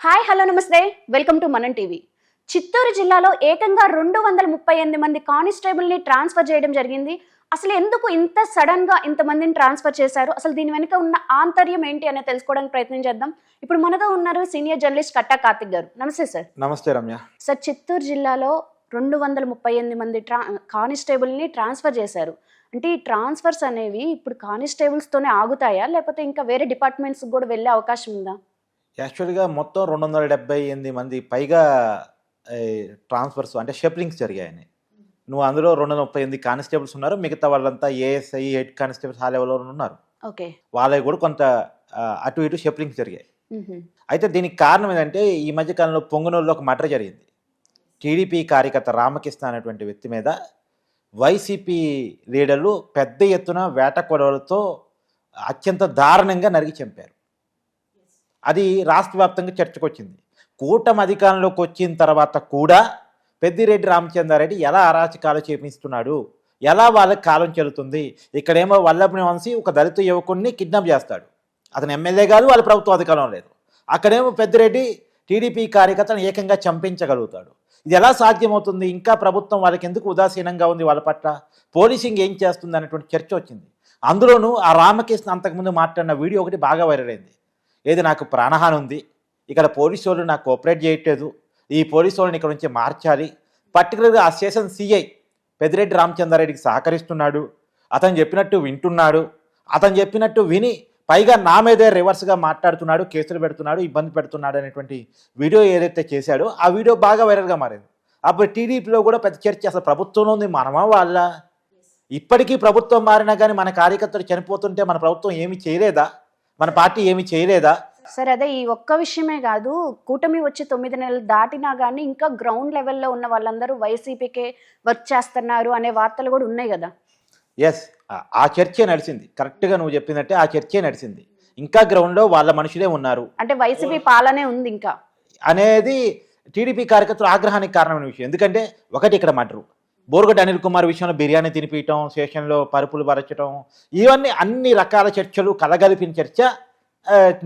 Hi hello నమస్తే welcome to మనం TV. Chittoor జిల్లాలో ఏకంగా 238 మంది కానిస్టేబుల్ని ట్రాన్స్ఫర్ చేయడం జరిగింది. అసలు ఎందుకు ఇంత సడన్ గా ఇంతమందిని ట్రాన్స్ఫర్ చేశారు, అసలు దీని వెనుక ఉన్న ఆంతర్యం ఏంటి అనేది తెలుసుకోవడానికి ప్రయత్నం చేద్దాం. ఇప్పుడు మనతో ఉన్నారు సీనియర్ జర్నలిస్ట్ కట్టా కార్తిక్ గారు. నమస్తే సార్. నమస్తే రమ్య. సార్, చిత్తూరు జిల్లాలో 238 మంది కానిస్టేబుల్ని ట్రాన్స్ఫర్ చేశారు. అంటే ఈ ట్రాన్స్ఫర్స్ అనేవి ఇప్పుడు కానిస్టేబుల్స్తోనే ఆగుతాయా, లేకపోతే ఇంకా వేరే డిపార్ట్మెంట్స్కి కూడా వెళ్ళే అవకాశం ఉందా? యాక్చువల్గా మొత్తం 278 మంది పైగా ట్రాన్స్ఫర్స్ అంటే షెప్లింగ్స్ జరిగాయని. నువ్వు అందులో 238 కానిస్టేబుల్స్ ఉన్నారు, మిగతా వాళ్ళంతా ఏఎస్ఐ హెడ్ కానిస్టేబుల్స్ ఆ లెవెల్లో ఉన్నారు. ఓకే, వాళ్ళకి కూడా కొంత అటు ఇటు షెప్లింగ్స్ జరిగాయి. అయితే దీనికి కారణం ఏంటంటే ఈ మధ్యకాలంలో పొంగనూరులో ఒక మర్డర్ జరిగింది. టీడీపీ కార్యకర్త రామకృష్ణ అనేటువంటి వ్యక్తి మీద వైసీపీ లీడర్లు పెద్ద ఎత్తున వేట కొడవలతో అత్యంత దారుణంగా నరికి చంపారు. అది రాష్ట్ర వ్యాప్తంగా చర్చకు వచ్చింది. కూటమి అధికారంలోకి వచ్చిన తర్వాత కూడా పెద్దిరెడ్డి రామచంద్రారెడ్డి ఎలా అరాచకాలు చేపిస్తున్నాడు, ఎలా వాళ్ళకి కాలం చెల్లుతుంది. ఇక్కడేమో వల్లభని వంశీ ఒక దళిత యువకుడిని కిడ్నాప్ చేస్తాడు, అతను ఎమ్మెల్యే కాదు, వాళ్ళ ప్రభుత్వ అధికారం లేదు. అక్కడేమో పెద్దిరెడ్డి టీడీపీ కార్యకర్తను ఏకంగా చంపించగలుగుతాడు. ఇది ఎలా సాధ్యమవుతుంది? ఇంకా ప్రభుత్వం వాళ్ళకి ఎందుకు ఉదాసీనంగా ఉంది, వాళ్ళ పట్ల పోలీసింగ్ ఏం చేస్తుంది అనేటువంటి చర్చ వచ్చింది. అందులోనూ ఆ రామకృష్ణ అంతకుముందు మాట్లాడిన వీడియో ఒకటి బాగా వైరల్ అయింది. ఏది, నాకు ప్రాణహాని ఉంది, ఇక్కడ పోలీసు వాళ్ళు నాకు కోఆపరేట్ చేయట్లేదు, ఈ పోలీసు వాళ్ళని ఇక్కడ నుంచి మార్చాలి. పర్టికులర్గా ఆ స్టేషన్ సిఐ పెద్దిరెడ్డి రామచంద్రారెడ్డికి సహకరిస్తున్నాడు, అతను చెప్పినట్టు వింటున్నాడు, అతను చెప్పినట్టు విని పైగా నా మీదే రివర్స్గా మాట్లాడుతున్నాడు, కేసులు పెడుతున్నాడు, ఇబ్బంది పెడుతున్నాడు అనేటువంటి వీడియో ఏదైతే చేశాడో ఆ వీడియో బాగా వైరల్గా మారింది. అప్పుడు టీడీపీలో కూడా పెద్ద చర్చ, అసలు ప్రభుత్వంలో ఉంది మనమా వాళ్ళ? ఇప్పటికీ ప్రభుత్వం మారినా కానీ మన కార్యకర్తలు చనిపోతుంటే మన ప్రభుత్వం ఏమీ చేయలేదా, మన పార్టీ ఏమీ చేయలేదా? సరే, అదే ఈ ఒక్క విషయమే కాదు, కూటమి వచ్చి 9 నెలలు దాటినా కానీ ఇంకా గ్రౌండ్ లెవెల్లో ఉన్న వాళ్ళందరూ వైసీపీకే వర్క్ చేస్తున్నారు అనే వార్తలు కూడా ఉన్నాయి కదా. ఎస్, ఆ చర్చే నడిచింది. కరెక్ట్గా నువ్వు చెప్పినట్టే ఆ చర్చే నడిచింది. ఇంకా గ్రౌండ్లో వాళ్ళ మనుషులే ఉన్నారు, అంటే వైసీపీ పాలనే ఉంది ఇంకా అనేది టీడీపీ కార్యకర్తలు ఆగ్రహానికి కారణమైన విషయం. ఎందుకంటే ఒకటి, ఇక్కడ మర్డరు, బోరుగడ్డ అనిల్ కుమార్ విషయంలో బిర్యానీ తినిపించడం, స్టేషన్లో పరుపులు పరచడం, ఇవన్నీ అన్ని రకాల చర్చలు కలగలిపిన చర్చ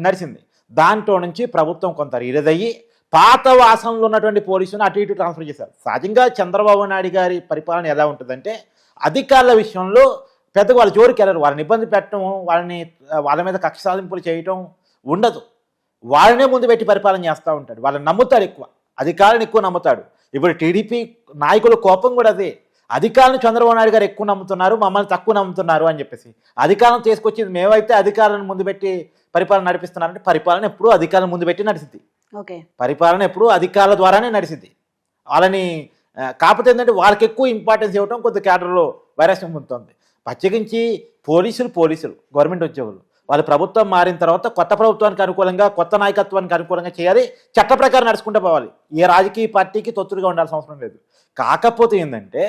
నడిచింది. దాంట్లో నుంచి ప్రభుత్వం కొంత రీడయ్యి పాత వాసనలో ఉన్నటువంటి పోలీసులను అటు ఇటు ట్రాన్స్ఫర్ చేశారు. సహజంగా చంద్రబాబు నాయుడు గారి పరిపాలన ఎలా ఉంటుందంటే అధికారుల విషయంలో పెద్దగా వాళ్ళ జోలికి వెళ్ళరు, వాళ్ళని ఇబ్బంది పెట్టడం, వాళ్ళ మీద కక్ష సాధింపులు చేయటం ఉండదు. వాళ్ళనే ముందు పెట్టి పరిపాలన చేస్తూ ఉంటాడు. వాళ్ళని నమ్ముతాడు ఎక్కువ, అధికారులను ఎక్కువ నమ్ముతాడు. ఇప్పుడు టీడీపీ నాయకుల కోపం కూడా అదే, అధికారులను చంద్రబాబు నాయుడు గారు ఎక్కువ నమ్ముతున్నారు, మమ్మల్ని తక్కువ నమ్ముతున్నారు అని చెప్పేసి. అధికారం తీసుకొచ్చింది మేమైతే అధికారులను ముందు పెట్టి పరిపాలన నడిపిస్తున్నారంటే పరిపాలన ఎప్పుడూ అధికారులను ముందు పెట్టి నడిచింది. ఓకే, పరిపాలన ఎప్పుడూ అధికారుల ద్వారానే నడిచింది. వాళ్ళని కాకపోతే ఏంటంటే వాళ్ళకి ఎక్కువ ఇంపార్టెన్స్ ఇవ్వడం కొద్ది క్యాడర్లో వైరస్యం ఉంటుంది. ప్రత్యేకించి పోలీసులు గవర్నమెంట్ ఉద్యోగులు వాళ్ళ ప్రభుత్వం మారిన తర్వాత కొత్త ప్రభుత్వానికి అనుకూలంగా, కొత్త నాయకత్వానికి అనుకూలంగా చేయాలి, చట్ట ప్రకారం నడుచుకుంటూ పోవాలి. ఏ రాజకీయ పార్టీకి తొత్తులుగా ఉండాల్సిన అవసరం లేదు. కాకపోతే ఏంటంటే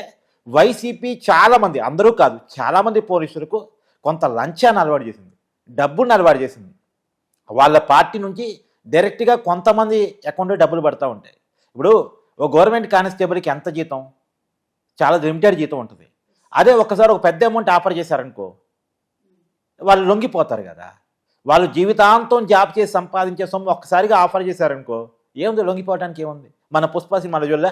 వైసీపీ చాలామంది, అందరూ కాదు చాలామంది పోలీసులకు కొంత లంచాన్ని అలవాటు చేసింది, డబ్బును అలవాటు చేసింది. వాళ్ళ పార్టీ నుంచి డైరెక్ట్గా కొంతమంది అకౌంట్లో డబ్బులు పడుతూ ఉంటాయి. ఇప్పుడు ఓ గవర్నమెంట్ కానిస్టేబుల్కి ఎంత జీతం? చాలా లిమిటెడ్ జీతం ఉంటుంది. అదే ఒక్కసారి ఒక పెద్ద అమౌంట్ ఆఫర్ చేశారనుకో, వాళ్ళు లొంగిపోతారు కదా. వాళ్ళు జీవితాంతం జాబ్ చేసి సంపాదించే సొమ్ము ఒక్కసారిగా ఆఫర్ చేశారనుకో, ఏముంది లొంగిపోవడానికి ఏముంది? మన పుష్ప సినిమాల జొల్ల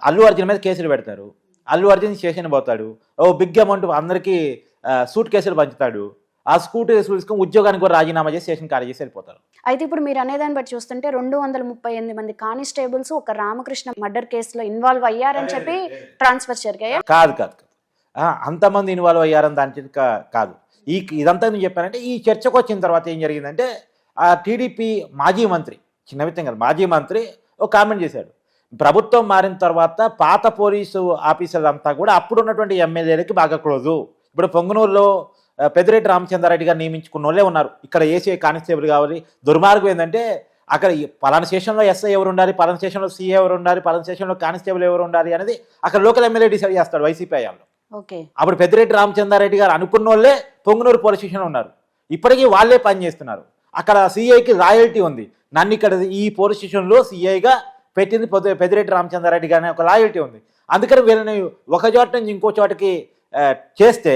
అల్లు అర్జున్ మీద కేసులు పెడతారు, అల్లు అర్జున్ స్టేషన్ పోతాడు, ఓ బిగ్ అమౌంట్ అందరికీ సూట్ కేసులు పంచుతాడు, ఆ స్కూటీ కేసులు తీసుకొని ఉద్యోగానికి కూడా రాజీనామా చేసి స్టేషన్ ఖాళీ చేసి వెళ్ళిపోతారు. అయితే ఇప్పుడు మీరు అనేదాన్ని బట్టి చూస్తుంటే 238 మంది కానిస్టేబుల్స్ ఒక రామకృష్ణ మర్డర్ కేసులో ఇన్వాల్వ్ అయ్యారని చెప్పి ట్రాన్స్ఫర్ జరిగాయా? కాదు, అంతమంది ఇన్వాల్వ్ అయ్యారని దాని కాదు. ఇదంతా నేను చెప్పానంటే ఈ చర్చకు వచ్చిన తర్వాత ఏం జరిగిందంటే ఆ టీడీపీ మాజీ మంత్రి, చిన్న విత్తం కదా, మాజీ మంత్రి ఒక కామెంట్ చేశాడు. ప్రభుత్వం మారిన తర్వాత పాత పోలీసు ఆఫీసర్లంతా కూడా అప్పుడున్నటువంటి ఎమ్మెల్యేలకి బాగా క్లోజు. ఇప్పుడు పొంగనూరులో పెద్దిరెడ్డి రామచంద్రారెడ్డి గారు నియమించుకున్న వాళ్ళే ఉన్నారు. ఇక్కడ ఏసీఐ కానిస్టేబుల్ కావాలి. దుర్మార్గం ఏంటంటే అక్కడ పలానా స్టేషన్లో ఎస్ఐ ఎవరు ఉండాలి, పలానా స్టేషన్లో సీఏ ఎవరు ఉండాలి, పలానా స్టేషన్లో కానిస్టేబుల్ ఎవరు ఉండాలి అనేది అక్కడ లోకల్ ఎమ్మెల్యే డిసైడ్ చేస్తాడు వైసీపీ అయ్యాళ్ళు. అప్పుడు పెద్దిరెడ్డి రామచంద్రారెడ్డి గారు అనుకున్న వాళ్ళే పొంగనూరు పోలీస్ స్టేషన్లో ఉన్నారు. ఇప్పటికీ వాళ్ళే పనిచేస్తున్నారు. అక్కడ సీఐకి రాయల్టీ ఉంది. నన్ను ఇక్కడ ఈ పోలీస్ స్టేషన్లో సీఐగా పెట్టింది పెద్దిరెడ్డి రామచంద్రారెడ్డి గారి ఒక రాయల్టీ ఉంది. అందుకని వీళ్ళని ఒక చోట నుంచి ఇంకో చోటకి చేస్తే,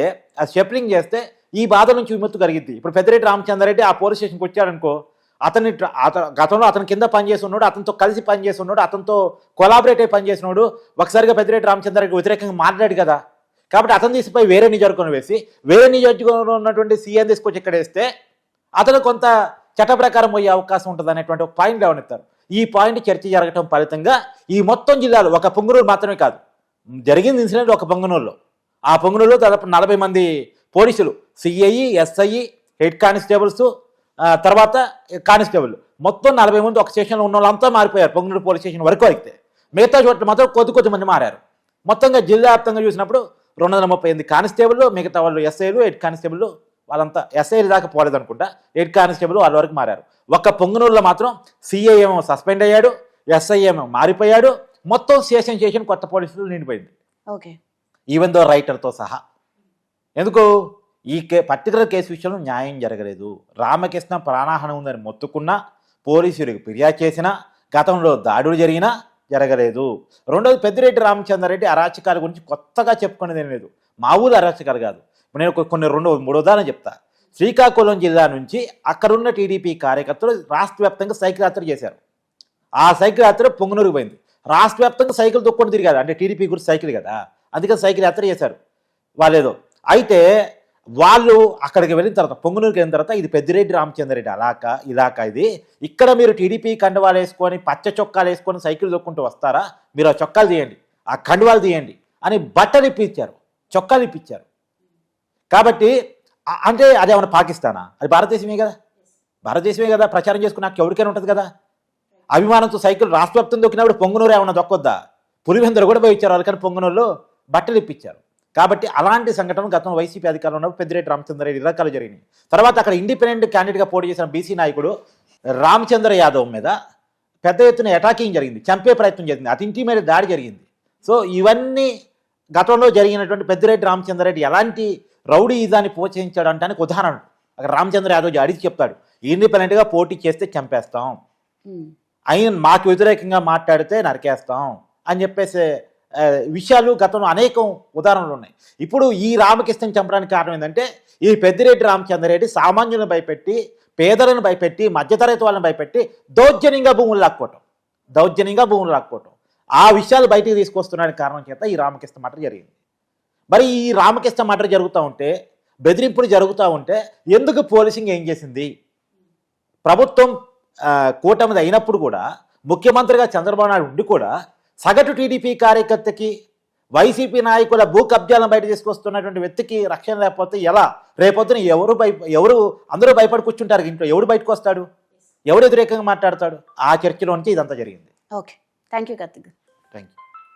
షెప్లింగ్ చేస్తే ఈ బాధ నుంచి విముక్తి కలిగిద్ది. ఇప్పుడు పెద్దిరెడ్డి రామచంద్రారెడ్డి ఆ పోలీస్ స్టేషన్కి వచ్చాడనుకో, గతంలో అతని కింద పనిచేసి ఉన్నాడు, అతనితో కలిసి పనిచేసి ఉన్నాడు, అతనితో కొలాబరేట్ అయి పనిచేసినాడు. ఒకసారిగా పెద్దిరెడ్డి రామచంద్రారెడ్డికి వ్యతిరేకంగా మాట్లాడాడు కదా. కాబట్టి అతను తీసిపోయి వేరే నియోజకవర్గం వేసి వేరే నియోజకవర్గంలో ఉన్నటువంటి సీఎం తీసుకొచ్చి ఇక్కడ వేస్తే అతను కొంత చట్ట ప్రకారం పోయే అవకాశం ఉంటుంది అనేటువంటి ఒక పాయింట్ లేవనెత్తారు. ఈ పాయింట్ చర్చ జరగటం ఫలితంగా ఈ మొత్తం జిల్లాలో ఒక పొంగునూరు మాత్రమే కాదు, జరిగింది ఇన్సిడెంట్ ఒక పొంగునూరులో. ఆ పొంగునూరులో దాదాపు 40 మంది పోలీసులు, సిఐ, ఎస్ఐ, హెడ్ కానిస్టేబుల్స్, తర్వాత కానిస్టేబుల్, మొత్తం 40 మంది ఒక స్టేషన్లో ఉన్న వాళ్ళంతా మారిపోయారు. పొంగునూరు పోలీస్ స్టేషన్ వరకు అయితే మిగతా చోట్ల మాత్రం కొద్ది మంది మారారు. మొత్తంగా జిల్లా వ్యాప్తంగా చూసినప్పుడు 238 కానిస్టేబుల్, మిగతా వాళ్ళు ఎస్ఐలు, హెడ్ కానిస్టేబుల్, వాళ్ళంతా ఎస్ఐలు దాకా పోలేదు అనుకుంటా, హెడ్ కానిస్టేబుల్ వాళ్ళ వరకు మారారు. ఒక్క పొంగునూరులో మాత్రం సిఐ ఏమో సస్పెండ్ అయ్యాడు, ఎస్ఐ ఏమో మారిపోయాడు, మొత్తం స్టేషన్ కొత్త పోలీసులు నిండిపోయింది. ఓకే, ఈవెన్ దో రైటర్తో సహా. ఎందుకు? ఈ పర్టికులర్ కేసు విషయంలో న్యాయం జరగలేదు. రామకృష్ణ ప్రాణహాని ఉందని మొత్తుకున్నా, పోలీసులకు ఫిర్యాదు చేసినా, గతంలో దాడులు జరిగినా జరగలేదు. రెండోది, పెద్దిరెడ్డి రామచంద్రారెడ్డి అరాచకాల గురించి కొత్తగా చెప్పుకునేది ఏం లేదు. మా ఊరు అరాచకాలు కాదు. ఇప్పుడు నేను కొన్ని 2-3 ఉదాహరణ చెప్తా. శ్రీకాకుళం జిల్లా నుంచి అక్కడున్న టీడీపీ కార్యకర్తలు రాష్ట్ర వ్యాప్తంగా సైకిల్ యాత్ర చేశారు. ఆ సైకిల్ యాత్ర పొంగునూరుకు పోయింది. రాష్ట్ర వ్యాప్తంగా సైకిల్ తొక్కొని తిరిగారు. అంటే టీడీపీ గురించి సైకిల్ కదా, అందుకని సైకిల్ యాత్ర చేశారు వాళ్ళేదో. అయితే వాళ్ళు అక్కడికి వెళ్ళిన తర్వాత, పొంగునూరుకి వెళ్ళిన తర్వాత, ఇది పెద్దిరెడ్డి రామచంద్రారెడ్డి ఇలాకా ఇది, ఇక్కడ మీరు టీడీపీ కండువాలు వేసుకొని పచ్చ చొక్కాలు వేసుకొని సైకిల్ తొక్కుంటూ వస్తారా, మీరు ఆ చొక్కాలు తీయండి, ఆ కండువాలు తీయండి అని బట్టలు ఇప్పించారు, చొక్కాలు ఇప్పించారు. కాబట్టి అంటే అదేమన్నా పాకిస్తానా? అది భారతదేశమే కదా, భారతదేశమే కదా. ప్రచారం చేసుకుని నాకు ఎవరికైనా ఉంటుంది కదా. అభిమానంతో సైకిల్ రాష్ట్ర వ్యాప్తం దొక్కినప్పుడు పొంగునూరు ఏమన్నా దొక్కొద్దా? పులివెందులు కూడా పోయి ఇచ్చారు వాళ్ళకని పొంగునూరులో బట్టలు ఇప్పించారు. కాబట్టి అలాంటి సంఘటనలు గతంలో వైసీపీ అధికారంలో ఉన్నప్పుడు పెద్దిరెడ్డి రామచంద్రారెడ్డి రకాలు జరిగినాయి. తర్వాత అక్కడ ఇండిపెండెంట్ క్యాండిడేట్గా పోటీ చేసిన బీసీ నాయకుడు రామచంద్ర యాదవ్ మీద పెద్ద ఎత్తున అటాకింగ్ జరిగింది, చంపే ప్రయత్నం జరిగింది, అతి ఇంటి మీద దాడి జరిగింది. సో ఇవన్నీ గతంలో జరిగినటువంటి పెద్దిరెడ్డి రామచంద్రారెడ్డి ఎలాంటి రౌడీయిజాన్ని ప్రోత్సహించాడు అంటానికి ఉదాహరణ. అక్కడ రామచంద్ర యాదవ్ అడిగి చెప్తాడు, ఇండిపెండెంట్గా పోటీ చేస్తే చంపేస్తాం, ఆయన మాకు వ్యతిరేకంగా మాట్లాడితే నరికేస్తాం అని చెప్పేసి విషయాలు గతంలో అనేకం ఉదాహరణలు ఉన్నాయి. ఇప్పుడు ఈ రామకృష్ణని చంపడానికి కారణం ఏంటంటే, ఈ పెద్దిరెడ్డి రామచంద్రారెడ్డి సామాన్యులను భయపెట్టి, పేదలను భయపెట్టి, మధ్యతరగతి వాళ్ళని భయపెట్టి దౌర్జన్యంగా భూములు లాక్కోవటం, ఆ విషయాలు బయటికి తీసుకొస్తున్నానికి కారణం చేత ఈ రామకృష్ణ మర్డర్ జరిగింది. మరి ఈ రామకృష్ణ మర్డర్ జరుగుతూ ఉంటే, బెదిరింపులు జరుగుతూ ఉంటే ఎందుకు పోలీసింగ్ ఏం చేసింది? ప్రభుత్వం కూటమిది అయినప్పుడు కూడా, ముఖ్యమంత్రిగా చంద్రబాబు నాయుడు ఉండి కూడా, సగటు టీడీపీ కార్యకర్తకి, వైసీపీ నాయకుల భూ కబ్జాలను బయట తీసుకొస్తున్నటువంటి వ్యక్తికి రక్షణ లేకపోతే ఎలా? రేపొద్దున ఎవరు అందరూ భయపడి కూర్చుంటారు ఇంట్లో, ఎవడు బయటకు వస్తాడు, ఎవరు వ్యతిరేకంగా మాట్లాడతాడు? ఆ చర్చలోంచి ఇదంతా జరిగింది. Okay, thank you Karthik. Thank you.